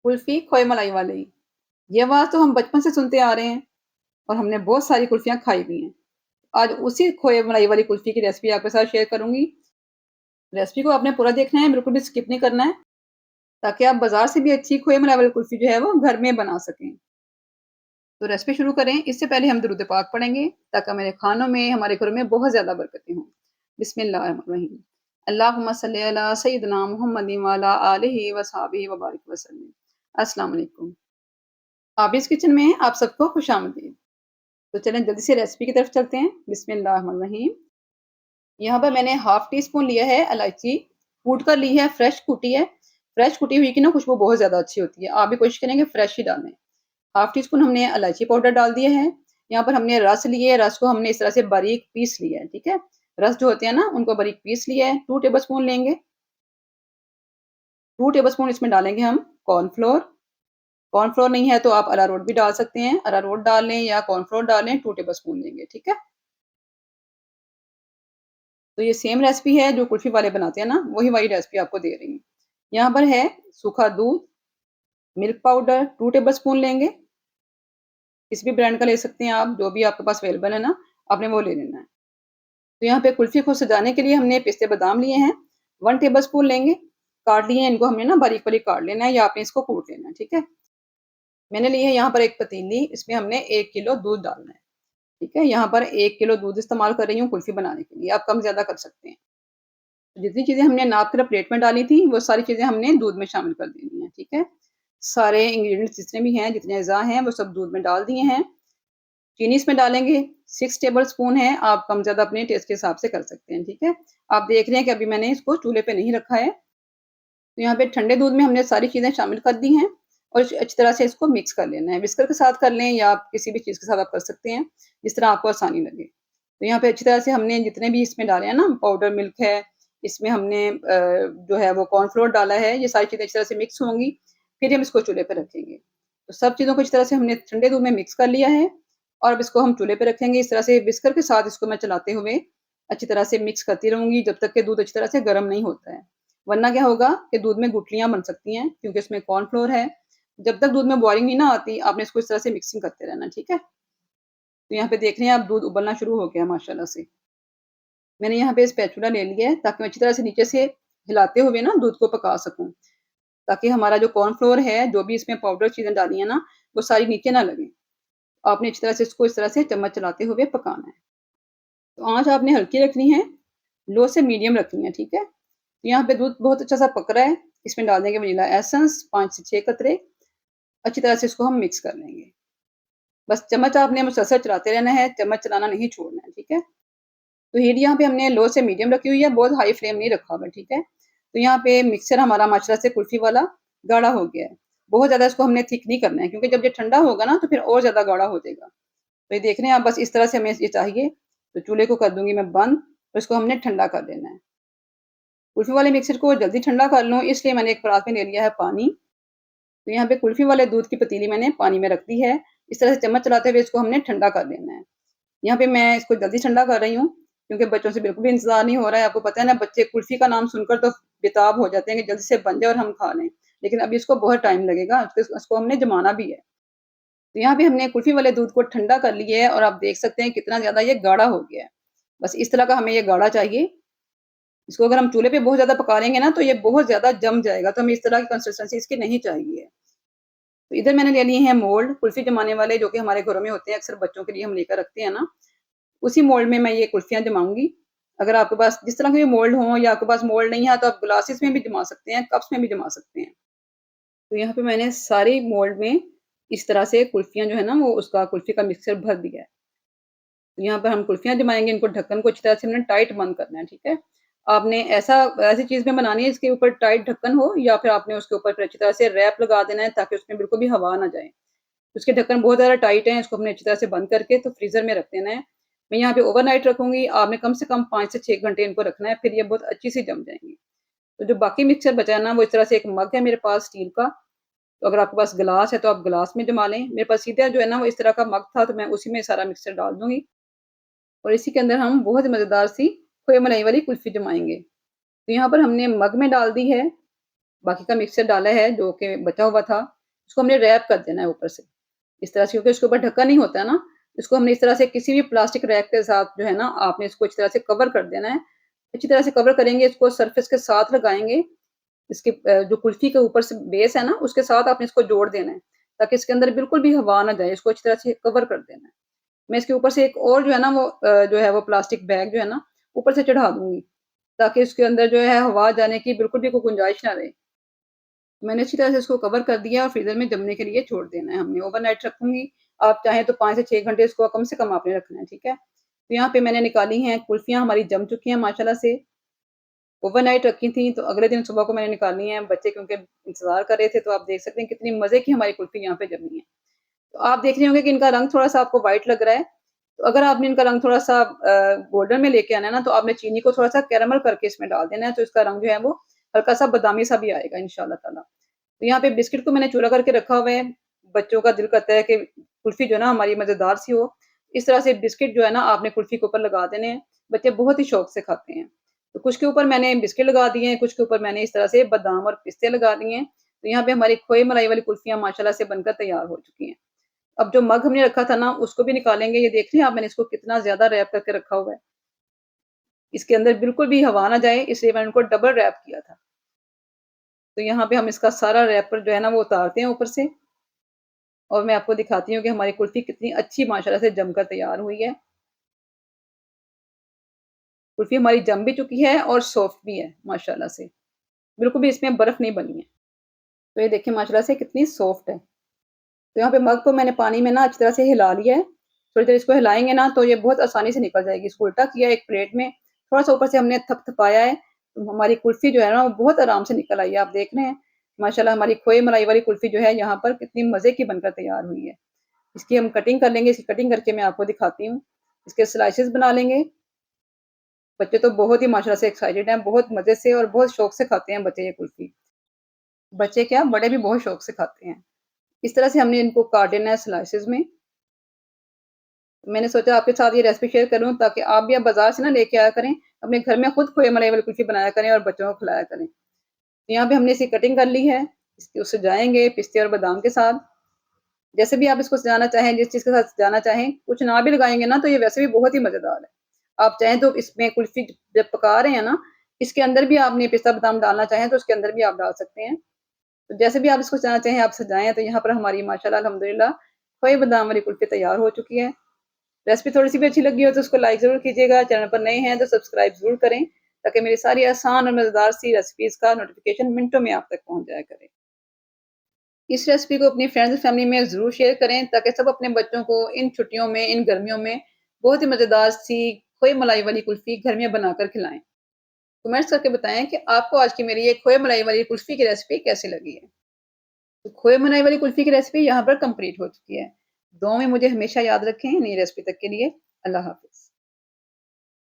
कुल्फ़ी खोए मलाई वाली। ये आवाज़ तो हम बचपन से सुनते आ रहे हैं और हमने बहुत सारी कुल्फ़ियाँ खाई भी हैं। आज उसी खोए मलाई वाली कुल्फ़ी की रेसिपी आपके साथ शेयर करूँगी। रेसिपी को आपने पूरा देखना है, बिल्कुल भी स्किप नहीं करना है, ताकि आप बाज़ार से भी अच्छी खोए मलाई वाली कुल्फ़ी जो है वो घर में बना सकें। तो रेसिपी शुरू करें, इससे पहले हम दुरूद पाक पढ़ेंगे, ताकि हमारे खानों में, हमारे घरों में बहुत ज़्यादा बरकतें हों। बिस्मिल्लाहिर्रहमानिर्रहीम। अल्लाहुम्मा सल्लि अला सय्यिदिना मुहम्मदिन व अला आलिहि व अस्हाबिहि व बारिक वसल्लम। अस्सलाम वालेकुम। आबिस किचन में आप सबको खुशामदीद। तो चलें जल्दी से रेसिपी की तरफ चलते हैं। बिस्मिल्लाहिर्रहमानिर्रहीम। यहाँ पर मैंने हाफ टी स्पून लिया है इलायची, कूट कर ली है, फ्रेश कूटी है। फ्रेश कुटी हुई की ना खुशबू बहुत ज़्यादा अच्छी होती है। आप भी कोशिश करेंगे फ्रेश ही डालें। हाफ टी स्पून हमने इलायची पाउडर डाल दिया है। यहाँ पर हमने रस लिए, रस को हमने इस तरह से बारीक पीस लिया है, ठीक है? रस जो होते हैं ना, उनको बारीक पीस लिया है। 2 टेबल स्पून लेंगे। 2 टेबल स्पून इसमें डालेंगे हम कॉर्नफ्लोर। कॉर्नफ्लोर नहीं है तो आप अरारोट भी डाल सकते हैं। अरारोट डाल लें या कॉर्नफ्लोर डाल लें, 2 टेबल स्पून लेंगे, ठीक है? तो ये सेम रेसिपी है जो कुल्फ़ी वाले बनाते हैं ना, वही रेसिपी आपको दे रही हूँ। यहाँ पर है सूखा दूध, मिल्क पाउडर 2 टेबल स्पून लेंगे। किसी भी ब्रांड का ले सकते हैं आप, जो भी आपके पास अवेलेबल है ना, आपने वो ले लेना है। तो यहाँ पे कुल्फ़ी को सजाने के लिए हमने पिस्ते बादाम लिए हैं, 1 टेबल स्पून लेंगे। काट लिए हैं, इनको हमने ना बारीक-बारीक काट लेना है या आपने इसको कूट लेना है, ठीक है? मैंने ली है यहाँ पर एक पतीली, इसमें हमने 1 किलो दूध डालना है, ठीक है? यहाँ पर 1 किलो दूध इस्तेमाल कर रही हूँ कुल्फ़ी बनाने के लिए, आप कम-ज़्यादा कर सकते हैं। जितनी चीज़ें हमने नाप कर प्लेट में डाली थी, वो सारी चीज़ें हमने दूध में शामिल कर देनी है, ठीक है? सारे इंग्रीडिएंट्स जितने भी हैं, जितने अज़ा हैं, वो सब दूध में डाल दिए हैं। चीनी इसमें डालेंगे 6 टेबल स्पून है, आप कम-ज़्यादा अपने टेस्ट के हिसाब से कर सकते हैं, ठीक है? आप देख रहे हैं कि अभी मैंने इसको चूल्हे पे नहीं रखा है। तो यहाँ पे ठंडे दूध में हमने सारी चीज़ें शामिल कर दी हैं और अच्छी तरह से इसको मिक्स कर लेना है। व्हिस्कर के साथ कर लें या आप किसी भी चीज़ के साथ आप कर सकते हैं, जिस तरह आपको आसानी लगे। तो यहाँ पे अच्छी तरह से हमने जितने भी इसमें डाले हैं ना, पाउडर मिल्क है, इसमें हमने जो है वो कॉर्नफ्लोर डाला है, ये सारी चीज़ें अच्छी तरह से मिक्स होंगी, फिर हम इसको चूल्हे पे रखेंगे। तो सब चीज़ों को अच्छी तरह से हमने ठंडे दूध में मिक्स कर लिया है और अब इसको हम चूल्हे पे रखेंगे। इस तरह से व्हिस्कर के साथ इसको मैं चलाते हुए अच्छी तरह से मिक्स करती रहूँगी जब तक कि दूध अच्छी तरह से गर्म नहीं होता है। वरना क्या होगा कि दूध में गुठलियाँ बन सकती हैं क्योंकि इसमें कॉर्नफ्लोर है। जब तक दूध में बॉइलिंग नहीं ना आती, आपने इसको इस तरह से मिक्सिंग करते रहना, ठीक है? तो यहाँ पे देख रहे हैं आप दूध उबलना शुरू हो गया माशाल्लाह से। मैंने यहाँ पे स्पैचुला ले लिया है ताकि मैं अच्छी तरह से नीचे से हिलाते हुए ना दूध को पका सकूँ। ताकि हमारा जो कॉर्नफ्लोर है, जो भी इसमें पाउडर चीज़ें डाली हैं ना, वो सारी नीचे ना लगें। आपने अच्छी तरह से इसको इस तरह से चम्मच चलाते हुए पकाना है। तो आँच आपने हल्की रखनी है, लो से मीडियम रखनी है, ठीक है? तो यहाँ पे दूध बहुत अच्छा सा पक रहा है, इसमें डाल देंगे वनीला एसेंस 5 से 6 कतरे, अच्छी तरह से इसको हम मिक्स कर लेंगे। बस चम्मच आपने मुसलसल चलाते रहना है, चम्मच चलाना नहीं छोड़ना है, ठीक है? तो हीट यहाँ पे हमने लो से मीडियम रखी हुई है, बहुत हाई फ्लेम नहीं रखा हुआ है, ठीक है? तो यहाँ पे मिक्सचर हमारा माशाल्लाह से कुल्फ़ी वाला गाढ़ा हो गया है। बहुत ज़्यादा इसको हमने थिक नहीं करना है क्योंकि जब ये ठंडा होगा ना तो फिर और ज़्यादा गाढ़ा हो जाएगा। तो ये देख रहे हैं आप बस इस तरह से हमें ये चाहिए, तो चूल्हे को कर दूँगी मैं बंद और इसको हमने ठंडा कर लेना है। कुल्फ़ी वाले मिक्सचर को जल्दी ठंडा कर लूँ इसलिए मैंने एक परात में ले लिया है पानी। तो यहाँ पे कुल्फ़ी वाले दूध की पतीली मैंने पानी में रख दी है। इस तरह से चम्मच चलाते हुए इसको हमने ठंडा कर लेना है। यहाँ पे मैं इसको जल्दी ठंडा कर रही हूँ, क्योंकि बच्चों से बिल्कुल भी इंतज़ार नहीं हो रहा है। आपको पता है ना बच्चे कुल्फ़ी का नाम सुनकर तो बेताब हो जाते हैं कि जल्दी से बन जाए और हम खा लें। लेकिन अभी इसको बहुत टाइम लगेगा, इसको हमने जमाना भी है। तो यहाँ पे हमने कुल्फ़ी वाले दूध को ठंडा कर लिया है और आप देख सकते हैं कितना ज़्यादा ये गाढ़ा हो गया है। बस इस तरह का हमें ये गाढ़ा चाहिए। इसको अगर हम चूल्हे पे बहुत ज़्यादा पका लेंगे ना तो ये बहुत ज़्यादा जम जाएगा, तो हमें इस तरह की कंसिस्टेंसी इसकी नहीं चाहिए। तो इधर मैंने ले लिए हैं मोल्ड, कुल्फ़ी जमाने वाले जो कि हमारे घरों में होते हैं, अक्सर बच्चों के लिए हम लेकर रखते हैं ना, उसी मोल्ड में मैं ये कुल्फ़ियाँ जमाऊँगी। अगर आपके पास जिस तरह के भी मोल्ड हों या आपके पास मोल्ड नहीं है तो आप ग्लासेस में भी जमा सकते हैं, कप्स में भी जमा सकते हैं। तो यहाँ पे मैंने सारी मोल्ड में इस तरह से कुल्फ़ियाँ जो है ना वो उसका कुल्फ़ी का मिक्सचर भर दिया है। तो यहाँ पर हम कुल्फ़ियाँ जमाएँगे, इनको ढक्कन को अच्छी तरह से हमने टाइट बंद करना है, ठीक है? आपने ऐसी चीज़ में बनानी है जिसके ऊपर टाइट ढक्कन हो या फिर आपने उसके ऊपर फिर अच्छी तरह से रैप लगा देना है ताकि उसमें बिल्कुल भी हवा ना जाए। उसके ढक्कन बहुत ज़्यादा टाइट हैं, इसको हमने अच्छी तरह से बंद करके तो फ्रीज़र में रख देना है। मैं यहाँ पे ओवरनाइट रखूँगी, आपने कम से कम 5 से 6 घंटे इनको रखना है, फिर ये बहुत अच्छी से जम जाएँगी। तो जो बाकी मिक्सचर बचा है ना, वो इस तरह से एक मग है मेरे पास स्टील का, तो अगर आपके पास गिलास है तो आप गिलास में जमा लें। मेरे पास सीधा जो है ना वो इस तरह का मग था, तो मैं उसी में सारा मिक्सचर डाल दूँगी और इसी के अंदर हम बहुत मज़ेदार सी खोए मलाई वाली कुल्फ़ी जमाएँगे। तो यहाँ पर हमने मग में डाल दी है, बाकी का मिक्सचर डाला है जो कि बचा हुआ था। इसको हमने रैप कर देना है ऊपर से, इस तरह से, क्योंकि उसके ऊपर ढक्कन नहीं होता है ना, इसको हमने इस तरह से किसी भी प्लास्टिक रैप के साथ जो है ना, आपने इसको अच्छी तरह से कवर कर देना है। अच्छी तरह से कवर करेंगे, इसको सरफेस के साथ लगाएँगे, इसके जो कुल्फ़ी के ऊपर से बेस है ना, उसके साथ आपने इसको जोड़ देना है, ताकि इसके अंदर बिल्कुल भी हवा ना जाए, इसको अच्छी तरह से कवर कर देना है। मैं इसके ऊपर से एक और जो है ना वो जो है वो प्लास्टिक बैग जो है ना, ऊपर से चढ़ा दूँगी, ताकि इसके अंदर जो है हवा जाने की बिल्कुल भी कोई गुंजाइश ना रहे। मैंने अच्छी तरह से इसको कवर कर दिया और फ्रीज़र में जमने के लिए छोड़ देना है हमने, ओवरनाइट रखूँगी। आप चाहें तो 5 से 6 घंटे इसको कम से कम आपने रखना है, ठीक है? तो यहाँ पे मैंने निकाली हैं कुल्फ़ियाँ, हमारी जम चुकी हैं माशाल्लाह से। ओवरनाइट रखी थी, तो अगले दिन सुबह को मैंने निकाली हैं, बच्चे क्योंकि इंतज़ार कर रहे थे, तो आप देख सकते हैं कितनी मज़े की हमारी कुल्फ़ी यहाँ पे जमी है। तो आप देख रहे होंगे कि इनका रंग थोड़ा-सा आपको व्हाइट लग रहा है, तो अगर आपने इनका रंग थोड़ा-सा गोल्डन में लेके आना है ना, तो आपने चीनी को थोड़ा-सा कैरेमल करके इसमें डाल देना है, तो इसका रंग जो है वो हल्का-सा बादामी-सा भी आएगा इंशाअल्लाह ताला। तो यहाँ पे बिस्किट को मैंने चूरा करके रखा हुआ है, बच्चों का दिल करता है कि कुल्फ़ी जो है ना हमारी मज़ेदार सी हो, इस तरह से बिस्किट जो है ना आपने कुल्फ़ी के ऊपर लगा देने हैं, बच्चे बहुत ही शौक से खाते हैं। तो कुछ के ऊपर मैंने बिस्किट लगा दिए हैं, कुछ के ऊपर मैंने इस तरह से बादाम और पिस्ते लगा दिए हैं, तो यहाँ पे हमारी खोए मलाई वाली कुल्फ़ियाँ माशाल्लाह से बनकर तैयार हो चुकी हैं। अब जो मग हमने रखा था ना, उसको भी निकालेंगे, ये देख रहे हैं आप मैंने इसको कितना ज़्यादा रैप करके रखा हुआ है। इसके अंदर बिल्कुल भी हवा ना जाए, इसलिए मैंने उनको डबल रैप किया था। तो यहाँ पे हम इसका सारा रैपर जो है ना वो उतारते हैं ऊपर से, और मैं आपको दिखाती हूँ कि हमारी कुल्फ़ी कितनी अच्छी माशाल्लाह से जमकर तैयार हुई है। कुल्फ़ी हमारी जम भी चुकी है और सॉफ्ट भी है माशाल्लाह से, बिल्कुल भी इसमें बर्फ़ नहीं बनी है। तो ये देखिए माशाल्लाह से कितनी सॉफ्ट है। तो यहाँ पे मग को मैंने पानी में ना अच्छी तरह से हिला लिया है। थोड़ी देर इसको हिलाएँगे ना तो ये बहुत आसानी से निकल जाएगी। इसको उल्टा किया एक प्लेट में, थोड़ा-सा ऊपर से हमने थपथपाया है, तो हमारी कुल्फ़ी जो है ना वो बहुत आराम से निकल आई है। आप देख रहे हैं, माशाल्लाह हमारी खोए मलाई वाली कुल्फ़ी जो है यहाँ पर कितनी मज़े की बनकर तैयार हुई है। इसकी हम कटिंग कर लेंगे, इसकी कटिंग करके मैं आपको दिखाती हूँ। इसके स्लाइसेस बना लेंगे। बच्चे तो बहुत ही माशाल्लाह से एक्साइटेड हैं, बहुत मज़े से और बहुत शौक से खाते हैं बच्चे ये कुल्फ़ी। बच्चे क्या, बड़े भी बहुत शौक से खाते हैं। इस तरह से हमने इनको काट देना है स्लाइसेस में। मैंने सोचा आपके साथ ये रेसिपी शेयर करूँ ताकि आप भी अब बाज़ार से ना लेके आया करें, अपने घर में खुद खोए मलाई वाली कुल्फ़ी बनाया करें और बच्चों को खिलाया करें। तो यहाँ पे हमने इसकी कटिंग कर ली है, इसको सजाएँगे पिस्ते और बादाम के साथ। जैसे भी आप इसको सजाना चाहें, जिस चीज़ के साथ सजाना चाहें, कुछ ना भी लगाएँगे ना तो ये वैसे भी बहुत ही मज़ेदार है। आप चाहें तो इसमें कुल्फ़ी जब पका रहे हैं ना, इसके अंदर भी आपने पिस्ता बादाम डालना चाहें तो उसके अंदर भी आप डाल सकते हैं। तो जैसे भी आप इसको सजाना चाहें आप सजाएँ, तो यहाँ पर हमारी माशाल्लाह अल्हम्दुलिल्लाह खोए बादाम वाली कुल्फ़ी तैयार हो चुकी है। रेसिपी थोड़ी-सी भी अच्छी लगी हो तो उसको लाइक ज़रूर कीजिएगा, चैनल पर नए हैं तो सब्सक्राइब ज़रूर करें, ताकि मेरी सारी आसान और मज़ेदार सी रेसिपीज़ का नोटिफ़िकेशन मिनटों में आप तक पहुँच जाया करे। इस रेसिपी को अपनी फ्रेंड्स एंड फैमिली में ज़रूर शेयर करें, ताकि सब अपने बच्चों को इन छुट्टियों में, इन गर्मियों में बहुत ही मज़ेदार सी खोए मलाई वाली कुल्फ़ी घर में बनाकर खिलाएँ। कमेंट्स करके बताएँ कि आपको आज की मेरी ये खोए मलाई वाली कुल्फ़ी की रेसिपी कैसी लगी है। तो खोए मलाई वाली कुल्फ़ी की रेसिपी यहाँ पर कंप्लीट हो चुकी है। दुआओं में मुझे हमेशा याद रखें। नई रेसिपी तक के लिए अल्लाह हाफ़िज़।